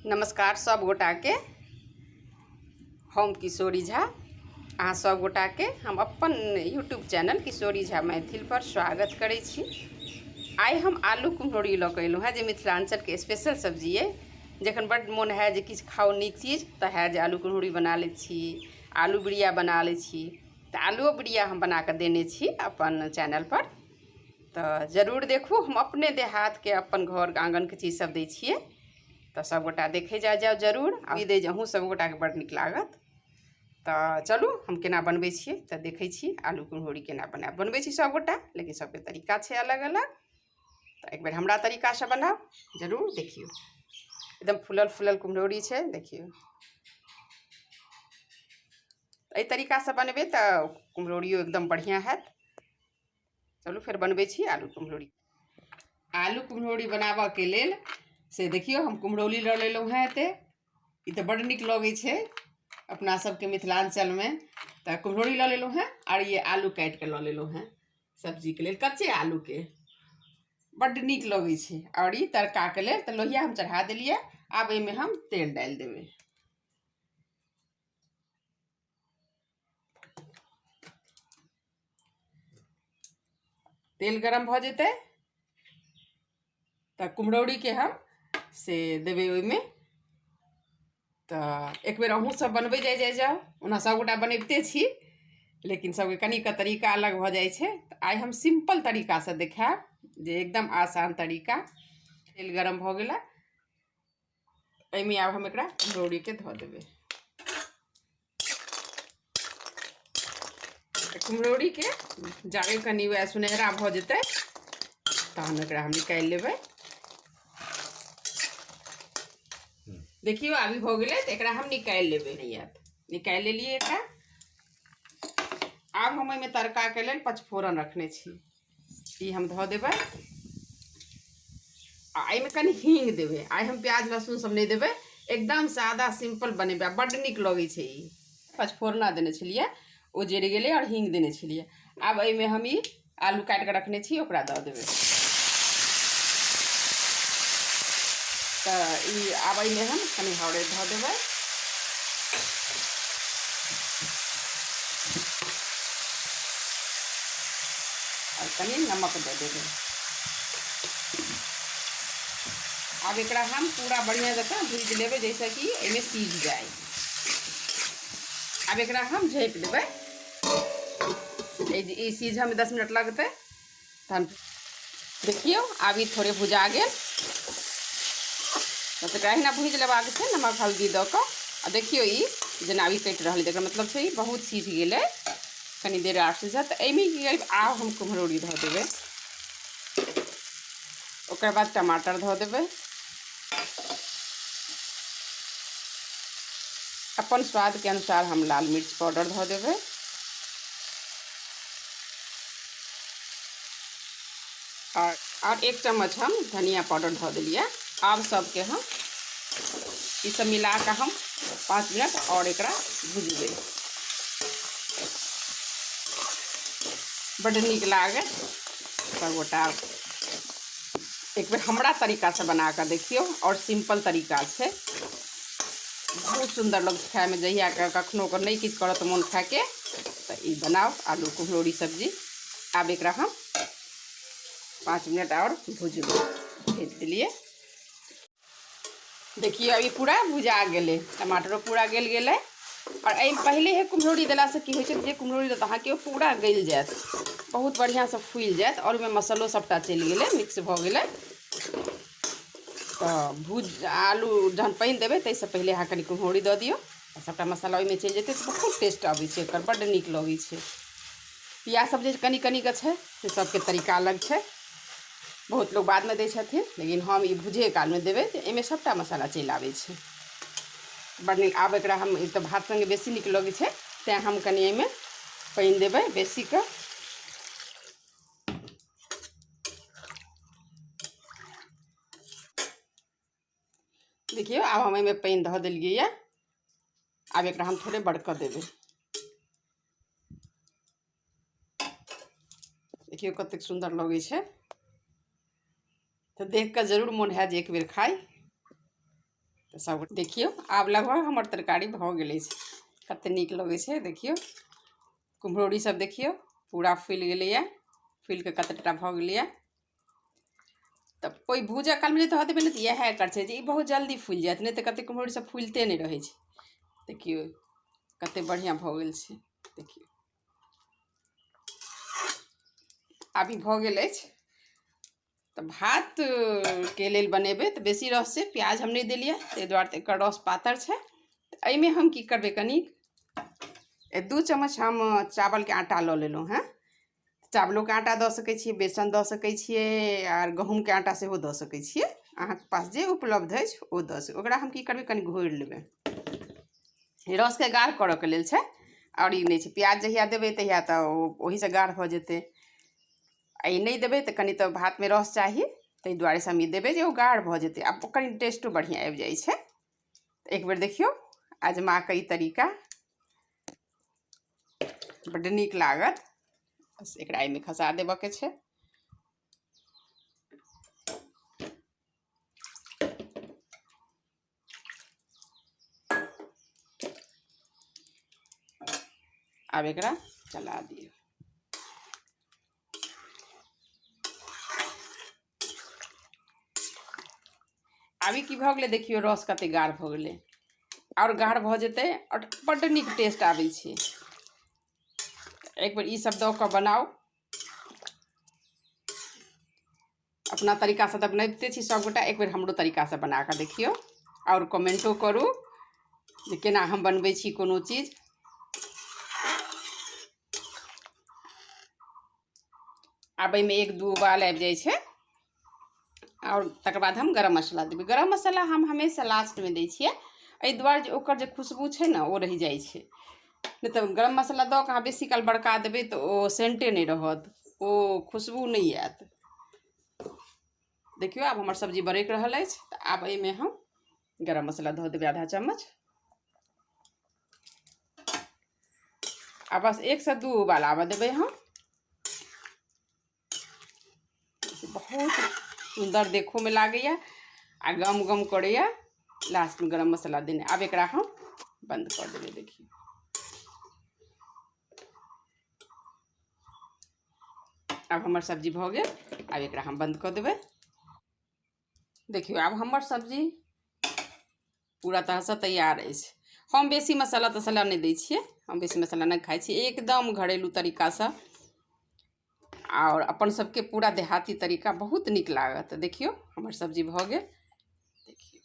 नमस्कार सब गोटा के। हम किशोरी झा अहाँ सब गोटा के हम अपन यूट्यूब चैनल किशोरी झा मैथिल पर स्वागत करै छी। आइ हम आलू कुम्हरौरी लऽ कऽ अयलहुँ हेँ जे मिथिलांचल के स्पेशल सब्जी है। जखन बड्ड मोन है जे किछु खाओ नीक चीज तऽ है जे आलू कुम्हरौरी बना लै छी, आलू बिरिया बना लै छी। तऽ आलूओ बिरिया हम बना कऽ देने छी अपन चैनल पर, तो जरूर देखू। हम अपने देहात के अपन घर आंगन के चीज सब दै छियै, तो सब गोटा देखे जाओ जरूर। उम्मीद है अहूँ सब गोटा के बड़ नीक लागत। तो चलू हम केना बनबै छियै तऽ देखै छी आलू कुम्हरौरी केना बनबै छी सब गोटा, लेकिन सबके तरीका छै अलग अलग। तो एक बेर हमरा तरीका से बनाओ, जरूर देखियो। एकदम फूलल फूलल कुम्हरौरी छै, देखियो। एहि तरीका से बनबे तो कुम्हरौरियो एकदम बढ़िया हैत। चलू फिर बनबै छी आलू कुम्हरौरी। आलू कुम्हरौरी बनाबऽ के लेल से देखियो हम कुम्हरौरी लऽ लेलहुँ हेँ एते। ई तऽ बड़ नीक लगै छै अपना सबके मिथिलांचल में। तो कुम्हरौरी लऽ लेलहुँ हेँ और ये आलू काटि कऽ लऽ लेलहुँ हेँ सब्जी के लेल। कच्चे आलू के बड्ड नीक लगै छै। और ई तड़का के लेल तो लोहिया हम चढ़ा देलिए। आब एहिमे हम तेल डालि देबै। तेल गरम भऽ जेतै तो कुम्हरौरी के हम से देबै ओहिमे। तो एक बेर अहूँ सब बनबै जाओ। ओना सब गोटा बनबिते छी, लेकिन सबके कनी का तरीका अलग भऽ जाइ छै। तो आइ हम सिंपल तरीका से देखाएब, जे एकदम आसान तरीका। तेल गरम भऽ गेला, एहिमे आब हम एकरा कुम्हरौरी के धऽ देबै। कुम्हरौरी के जाबे कनी वह सुनहरा भऽ जेतै तहन एकरा हम निकालि लेबै। देखियो अभी भऽ गेलै तो एकरा हम निकालि लेबै। निकालि लेलिए एकरा। आब हम एहिमे तड़का के लेल पचफोरन रखने छी, ई हम धऽ देबै। आ एहिमे कनी हींग देबै। आइ हम प्याज लहसुन सब नहीं देबै, एकदम सादा सिंपल बनेबै, बड्ड नीक लगै छै। ई पचफोरना देने छलिए, ओ जरि गेलै और हींग देने छलिए। आब एहिमे हम ई आलू काटि कऽ रखने छी ओकरा दऽ देबै। तो ई आब एहिमे हम कनी हरैद धऽ देबै। और कनी नमक दऽ देबै। अब एकरा हम पूरा बढ़िया जकाँ भूज लेबै, जैसे कि एहिमे सीझ जाए। अब एकरा हम झाँपि देबै। ई सीझ में 10 मिनट लगतै। तहन देखियो आब ई थोड़े भुजा गेल। बस एकरा अहिना भूज लेबाक छै नमक हल्दी दऽ कऽ। आ देखियो ई जेना अभी कटि रहल है, मतलब छै ई बहुत सीझ गेलै। कनी देर आर सीझत। एहिमे की आब हम कुम्हरौरी धऽ देबै। ओकर बाद टमाटर धऽ देबै। अपन स्वाद के अनुसार हम लाल मिर्च पाउडर धऽ देबै। और 1 चम्मच हम धनिया पाउडर धऽ देलिए। आब सबके हम ई सब मिला कऽ हम 5 मिनट और एकरा भुजबै। बड्ड नीक लागत। सब गोटा एक बेर हमरा तरीका से बना कर देखियो, और सिंपल तरीका छै, बहुत सुंदर लग खाए में। जहिया कखनो को नहीं किछु करत मोन खाए के तो ई बनाओ आलू कुम्हरौरी सब्जी। आब एकरा हम 5 मिनट और भुजबै। भेज दिलिए। देखिए अभी पूरा भुजा गेलै, टमाटरो पूरा गल गेलै। और एहि पहले हे कुम्हरौरी देला से की होइ छै, जे कुम्हरौरी देत अहाँके पूरा गल जाएत, बहुत बढ़िया से फूल जाएत। और ओहिमे मसालो सबटा चलि गेलै, मिक्स भऽ गेलै। तो आलू जहन पानि देबै ताहिसँ पहिले अहाँ कनी कुम्हरौरी दऽ दियौ, सबटा मसाला ओहिमे चलि जेतै तऽ बहुत टेस्ट अबै छै एकर, बड्ड नीक लगै छै। पियाज सब जे कनी कनी के छै से सबके तरीका अलग छै। बहुत लोग बाद में दै छथिन, लेकिन हम ई भुजे काल में देबै तऽ एहिमे सबटा मसाला चलि आबै छै। बड़ नीक। आब एकरा हम तऽ भात संगे बेसी नीक लगै छै, तेँ हम कनी एहिमे पानि देबै बेसी कऽ। देखियो आब हम एहिमे पानि धऽ देलिए ये। आब एकरा हम थोड़े बड़कऽ देबै। देखियो कतेक सुंदर लगै छै। तो देख कर जरूर मन है जे एक बेर खाई। तो सब देखियो आब लगभग हमर तरकारी भऽ गेलै छै, कतेक नीक लगै छै। देखियो कुम्हरौरी सब देखियो पूरा फुलि गेलैए, फुलिके कतेकटा भऽ गेलैए। तऽ कोई भूजऽ कालमे जे धऽ देबै ने तऽ इएह एकर छै जे ई बहुत जल्दी फुलि जायत, नहीं तऽ कतेक कुम्हरौरी सब फुलिते नहीं रहै छै। देखियो कतेक बढ़िआँ भऽ गेल छै। देखियो आब ई भऽ गेल अछि। तऽ भात के लेल बनेबै तऽ बेसी रस से प्याज हम नहीं देलिए, ताहि दुआरे तऽ एकर रस पातर छै। तऽ एहिमे हम की करबै, कनी 2 चम्मच हम चावलके आटा लऽ लेलहुँ हैं। चावलोके आटा दऽ सकै छियै, बेसन दऽ सकै छियै, आर गहूँमके आटा सेहो दऽ सकै छियै। अहाँके पास जे उपलब्ध अछि ओ दऽ सकै। ओकरा हम की करबै, कनी घोरि लेबै। रसके गाढ़ करऽके लेल छै, और ई नहीं छै। प्याज जहिया देबै तहिया तऽ ओहीसँ गाढ़ भऽ जेतै। आ ई नहीं देबै तऽ कनी तऽ भातमे रस चाही, ताहि दुआरे से हम ई देबै जे ओ गाढ़ भऽ जेतै। आब कनी टेस्टो बढ़िआँ आबि जाइ छै। एक बेर देखियौ आजमा कऽ ई तरीका, बड्ड नीक लागत। बस एकरा एहिमे खसा देबऽके छै। आब एकरा चला दियौ। आब ई की भऽ गेलै, देखियौ रस कतेक गाढ़ भऽ गेलै, और गाढ़ भऽ जेतै और बड्ड नीक टेस्ट आबै छै। एक बेर ई सब दऽ कऽ बनाउ। अपना तरीकासँ तऽ बनबिते छी सभगोटा, एक बेर हमरो तरीकासँ बना कऽ देखियौ, और कमेंटो करू जे केना हम बनबै छी कोनो चीज। आब एहिमे 1-2 उबाल आबि जाइ छै, और तकर बाद हम गरम मसाला देबै। गरम मसाला हम हमेशा लास्टमे दै छियै, एहि दुआरे जे ओकर जे खुशबू छै ने ओ रहि जाइ छै। नहीं तऽ गरम मसाला दऽ कऽ अहाँ बेसी काल बड़का देबै तऽ ओ सेंटे नहीं रहत, ओ खुशबू नहीं आयत। देखियौ आब हमर सब्जी बरकि रहल अछि। तऽ आब एहिमे हम गरम मसाला धऽ देबै आधा चम्मच। आ बस 1 से 2 उबाल आबऽ देबै हम। बहुत सुंदर देखो में लागैया आ गम गम करैया लास्ट में गरम मसाला देने। आब एकरा हम बंद कर देबै। देखिए आब हमर सब्जी भऽ गेल। आब एकरा हम बंद कऽ देबै। देखियौ आब हमर सब्जी पूरा तरहसँ तैयार अछि। हम बेसी मसाला तसाला नहीं दै छियै, हम बेसी मसाला नहीं खाइ छी, एकदम घरेलू तरीकासँ और अपन सबके पूरा देहाती तरीका बहुत नीक लागत। देखियौ हमर सब्जी भऽ गेल। देखियौ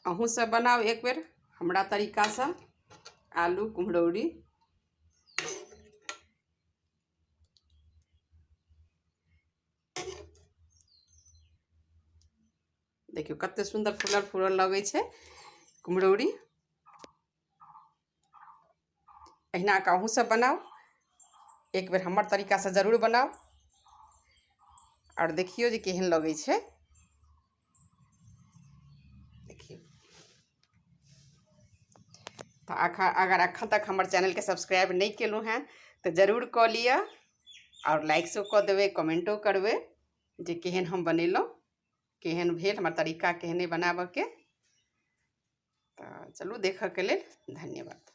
अहूँ सब बनाउ एक बेर हमरा तरीकासँ आलू कुम्हरौरी। देखियौ कतेक सुन्दर फूलल फूलल लगै छै कुम्हरौरी। अहिना कऽ अहूँ सब बनाउ, एक बेर हमर तरीकासँ जरूर बनाउ और देखियौ जे केहन लगै छै। देखियौ तो अगर अखन तक हमर चैनल के सब्सक्राइब नहीं केलहुँ हैं तो जरूर कऽ लिअ और लाइक्सो कऽ देबै, कमेंटो करबै जे केहन हम बनेलहुँ, केहन भेल हमर तरीका केहने बनाबऽके। तो चलू देखऽके लेल धन्यवाद।